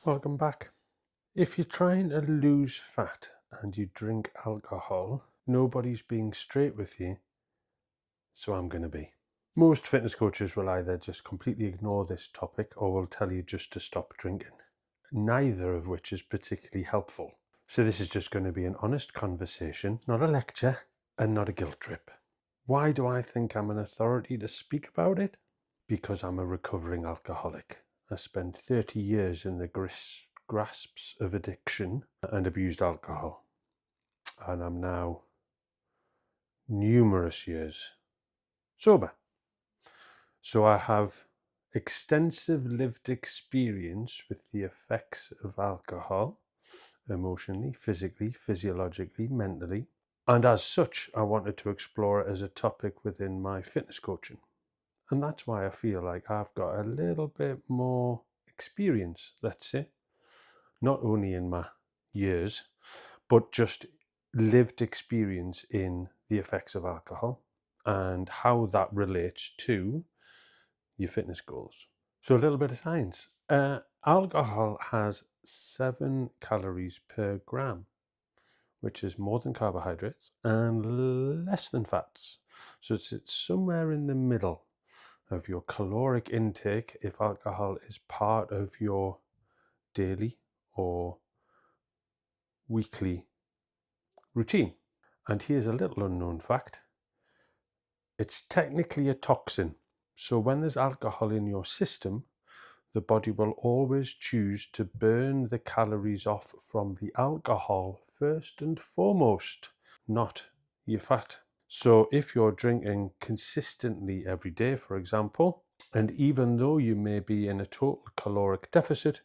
Welcome back. If you're trying to lose fat and you drink alcohol, nobody's being straight with you, so I'm going to be. Most fitness coaches will either just completely ignore this topic or will tell you just to stop drinking, neither of which is particularly helpful. So this is just going to be an honest conversation, not a lecture and not a guilt trip. Why do I think I'm an authority to speak about it? Because I'm a recovering alcoholic. I spent 30 years in the grasps of addiction and abused alcohol. And I'm now numerous years sober. So I have extensive lived experience with the effects of alcohol, emotionally, physically, physiologically, mentally. And as such, I wanted to explore it as a topic within my fitness coaching. And that's why I feel like I've got a little bit more experience, let's say, not only in my years, but just lived experience in the effects of alcohol and how that relates to your fitness goals. So a little bit of science. Alcohol has 7 calories per gram, which is more than carbohydrates and less than fats. So it's somewhere in the middle of your caloric intake if alcohol is part of your daily or weekly routine. And here's a little unknown fact. It's technically a toxin. So when there's alcohol in your system, the body will always choose to burn the calories off from the alcohol first and foremost, not your fat. So if you're drinking consistently every day, for example, and even though you may be in a total caloric deficit,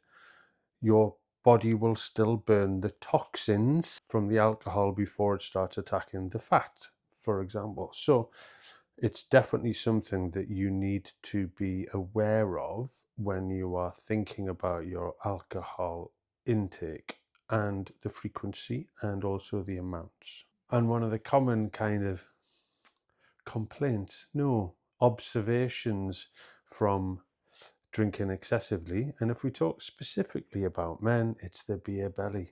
your body will still burn the toxins from the alcohol before it starts attacking the fat, for example. So it's definitely something that you need to be aware of when you are thinking about your alcohol intake and the frequency and also the amounts. And one of the common kind of observations from drinking excessively, and if we talk specifically about men, it's the beer belly.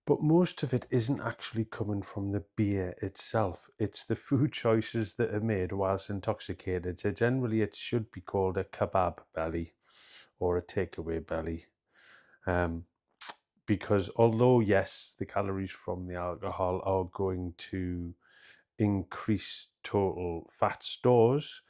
But most of it isn't actually coming from the beer itself. It's the food choices that are made whilst intoxicated. So generally it should be called a kebab belly or a takeaway belly. Because although, yes, the calories from the alcohol are going to increase total fat stores,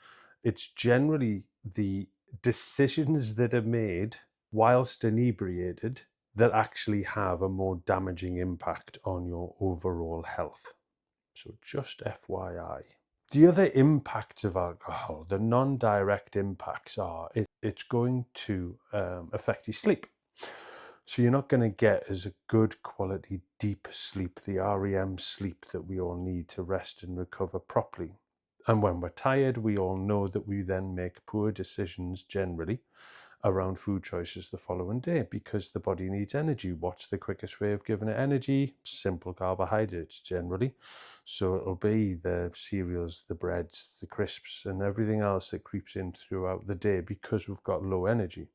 it's generally the decisions that are made whilst inebriated that actually have a more damaging impact on your overall health. So just FYI. The other impacts of alcohol, the non-direct impacts are it's going to affect your sleep. So you're not going to get as a good quality deep sleep, the REM sleep that we all need to rest and recover properly. And when we're tired, we all know that we then make poor decisions generally around food choices the following day because the body needs energy. What's the quickest way of giving it energy? Simple carbohydrates generally. So it'll be the cereals, the breads, the crisps, and everything else that creeps in throughout the day because we've got low energy.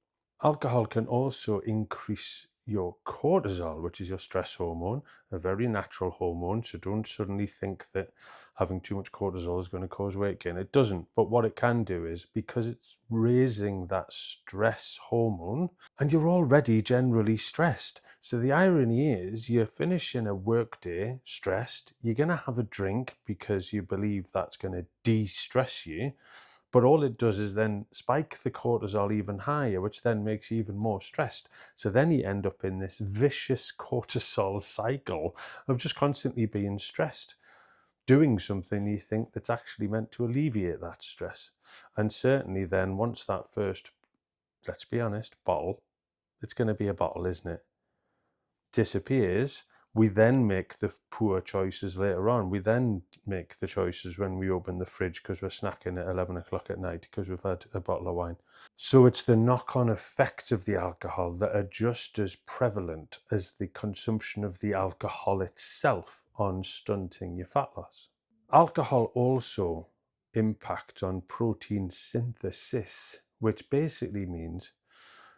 Alcohol can also increase your cortisol, which is your stress hormone, a very natural hormone. So don't suddenly think that having too much cortisol is going to cause weight gain. It doesn't. But what it can do is because it's raising that stress hormone and you're already generally stressed. So the irony is you're finishing a work day stressed. You're going to have a drink because you believe that's going to de-stress you. But all it does is then spike the cortisol even higher, which then makes you even more stressed. So then you end up in this vicious cortisol cycle of just constantly being stressed, doing something you think that's actually meant to alleviate that stress. And certainly then once that first, let's be honest, bottle, it's going to be a bottle, isn't it, disappears, we then make the poor choices later on. We then make the choices when we open the fridge because we're snacking at 11 o'clock at night because we've had a bottle of wine. So it's the knock-on effects of the alcohol that are just as prevalent as the consumption of the alcohol itself on stunting your fat loss. Alcohol also impacts on protein synthesis, which basically means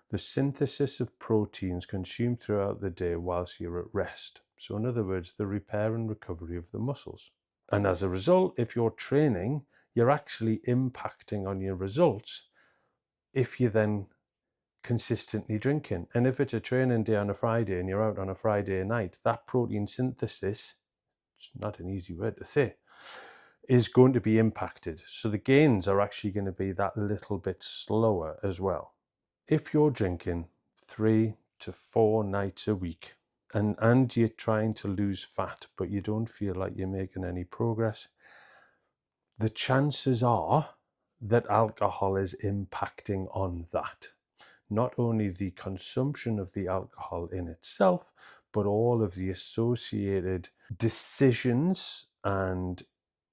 the synthesis of proteins consumed throughout the day whilst you're at rest. So in other words, the repair and recovery of the muscles. And as a result, if you're training, you're actually impacting on your results if you're then consistently drinking. And if it's a training day on a Friday and you're out on a Friday night, that protein synthesis, it's not an easy word to say, is going to be impacted. So the gains are actually going to be that little bit slower as well. If you're drinking 3 to 4 nights a week and you're trying to lose fat, but you don't feel like you're making any progress, the chances are that alcohol is impacting on that. Not only the consumption of the alcohol in itself, but all of the associated decisions and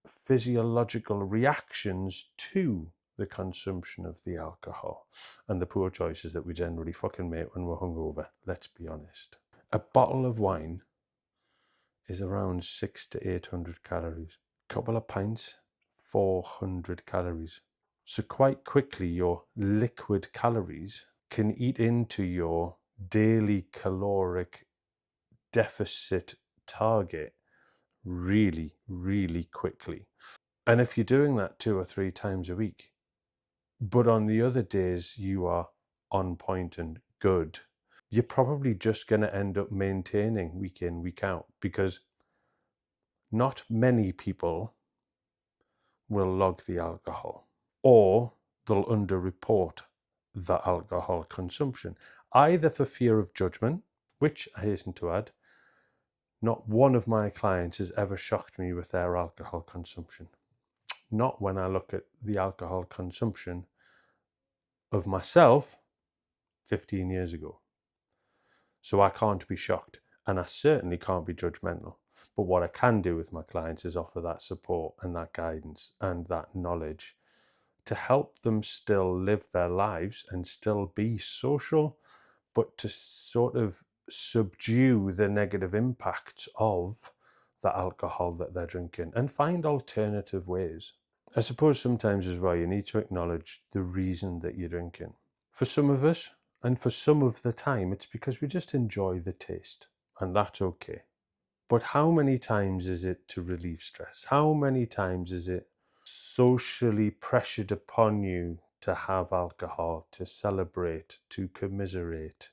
physiological reactions to the consumption of the alcohol and the poor choices that we generally fucking make when we're hungover. Let's be honest. A bottle of wine is around 600 to 800 calories. A couple of pints, 400 calories. So quite quickly, your liquid calories can eat into your daily caloric deficit target really, really quickly. And if you're doing that 2 or 3 times a week, but on the other days you are on point and good, you're probably just going to end up maintaining week in, week out, because not many people will log the alcohol, or they'll underreport the alcohol consumption, either for fear of judgment, which I hasten to add, not one of my clients has ever shocked me with their alcohol consumption. Not when I look at the alcohol consumption of myself 15 years ago. So I can't be shocked, and I certainly can't be judgmental. But what I can do with my clients is offer that support and that guidance and that knowledge to help them still live their lives and still be social, but to sort of subdue the negative impacts of the alcohol that they're drinking and find alternative ways. I suppose sometimes as well, you need to acknowledge the reason that you're drinking. For some of us, and for some of the time, it's because we just enjoy the taste, and that's okay. But how many times is it to relieve stress? How many times is it socially pressured upon you to have alcohol, to celebrate, to commiserate,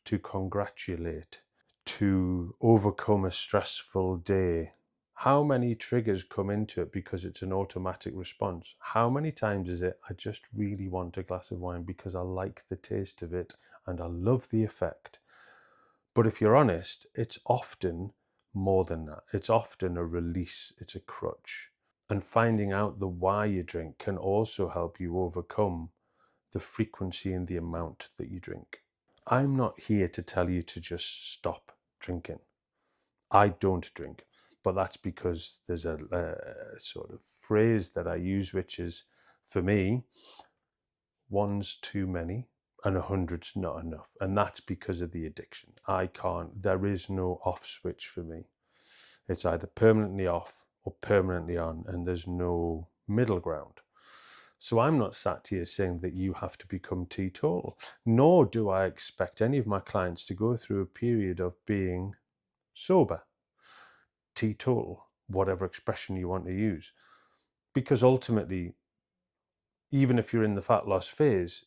to congratulate, to overcome a stressful day? How many triggers come into it because it's an automatic response? How many times is it, I just really want a glass of wine because I like the taste of it and I love the effect? But if you're honest, it's often more than that. It's often a release, it's a crutch. And finding out the why you drink can also help you overcome the frequency and the amount that you drink. I'm not here to tell you to just stop drinking. I don't drink, but that's because there's a sort of phrase that I use, which is, for me, one's too many and 100's not enough. And that's because of the addiction. There is no off switch for me. It's either permanently off or permanently on, and there's no middle ground. So I'm not sat here saying that you have to become teetotal, nor do I expect any of my clients to go through a period of being sober, teetotal, whatever expression you want to use. Because ultimately, even if you're in the fat loss phase,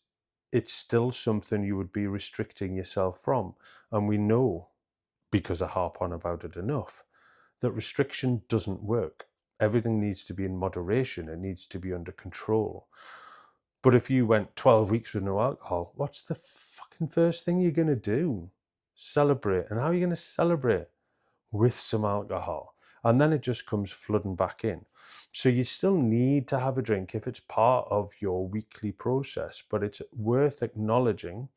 it's still something you would be restricting yourself from. And we know, because I harp on about it enough, that restriction doesn't work. Everything needs to be in moderation. It needs to be under control. But if you went 12 weeks with no alcohol, what's the fucking first thing you're going to do? Celebrate. And how are you going to celebrate? With some alcohol. And then it just comes flooding back in. So you still need to have a drink if it's part of your weekly process, but it's worth acknowledging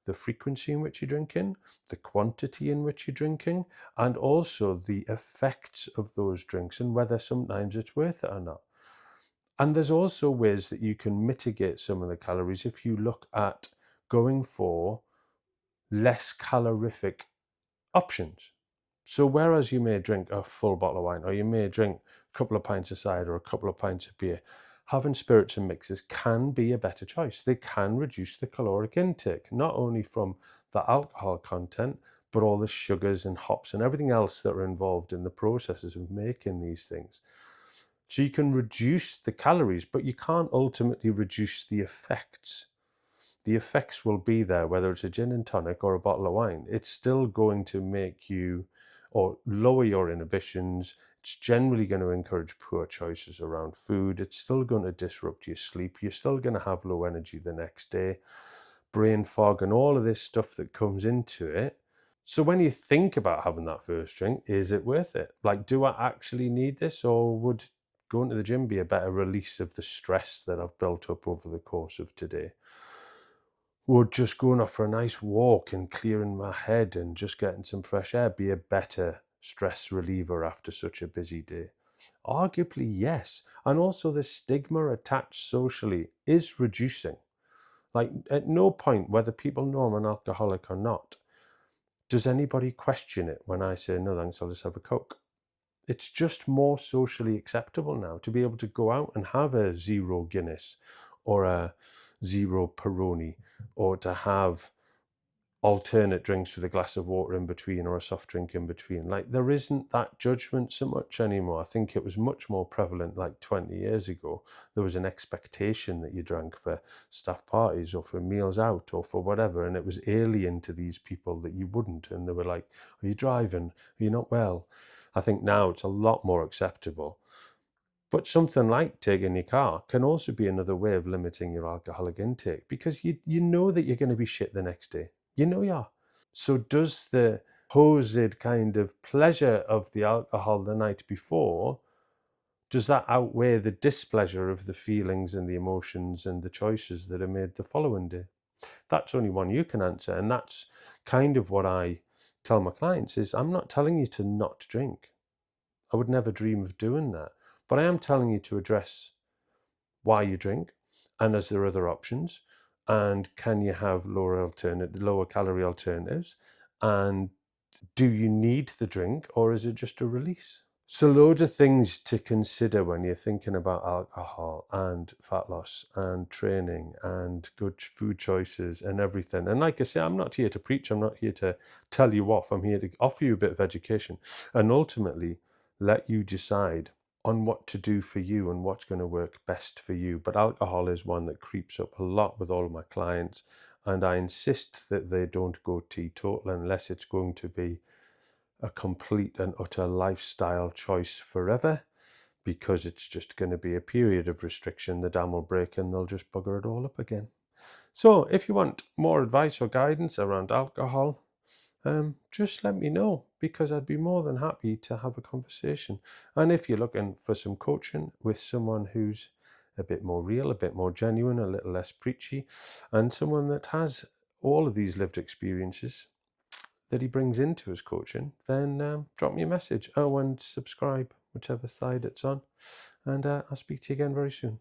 the frequency in which you're drinking, the quantity in which you're drinking, and also the effects of those drinks and whether sometimes it's worth it or not. And there's also ways that you can mitigate some of the calories if you look at going for less calorific options. So whereas you may drink a full bottle of wine, or you may drink a couple of pints of cider or a couple of pints of beer, having spirits and mixers can be a better choice. They can reduce the caloric intake, not only from the alcohol content, but all the sugars and hops and everything else that are involved in the processes of making these things. So you can reduce the calories, but you can't ultimately reduce the effects. The effects will be there, whether it's a gin and tonic or a bottle of wine. It's still going to make you or lower your inhibitions. It's generally going to encourage poor choices around food. It's still going to disrupt your sleep. You're still going to have low energy the next day, brain fog, and all of this stuff that comes into it. So when you think about having that first drink, is it worth it? Like, do I actually need this, or would going to the gym be a better release of the stress that I've built up over the course of today? Would just going off for a nice walk and clearing my head and just getting some fresh air be a better stress reliever after such a busy day? Arguably, yes. And also the stigma attached socially is reducing. Like, at no point, whether people know I'm an alcoholic or not, does anybody question it when I say, no thanks, I'll just have a Coke. It's just more socially acceptable now to be able to go out and have a zero Guinness or a zero Peroni, or to have alternate drinks with a glass of water in between or a soft drink in between. Like, there isn't that judgment so much anymore. I think it was much more prevalent like 20 years ago. There was an expectation that you drank for staff parties or for meals out or for whatever, and it was alien to these people that you wouldn't. And they were like, are you driving? Are you not well? I think now it's a lot more acceptable. But something like taking your car can also be another way of limiting your alcoholic intake, because you know that you're going to be shit the next day. You know you are. So does the supposed kind of pleasure of the alcohol the night before, does that outweigh the displeasure of the feelings and the emotions and the choices that are made the following day? That's only one you can answer. And that's kind of what I tell my clients is, I'm not telling you to not drink. I would never dream of doing that. But I am telling you to address why you drink, and is there other options, and can you have lower calorie alternatives, and do you need the drink, or is it just a release? So loads of things to consider when you're thinking about alcohol and fat loss and training and good food choices and everything. And like I say, I'm not here to preach. I'm not here to tell you off. I'm here to offer you a bit of education and ultimately let you decide on what to do for you and what's going to work best for you. But alcohol is one that creeps up a lot with all of my clients. And I insist that they don't go teetotal unless it's going to be a complete and utter lifestyle choice forever, because it's just going to be a period of restriction. The dam will break and they'll just bugger it all up again. So if you want more advice or guidance around alcohol, just let me know, because I'd be more than happy to have a conversation. And if you're looking for some coaching with someone who's a bit more real, a bit more genuine, a little less preachy, and someone that has all of these lived experiences that he brings into his coaching, then drop me a message and subscribe, whichever side it's on. And I'll speak to you again very soon.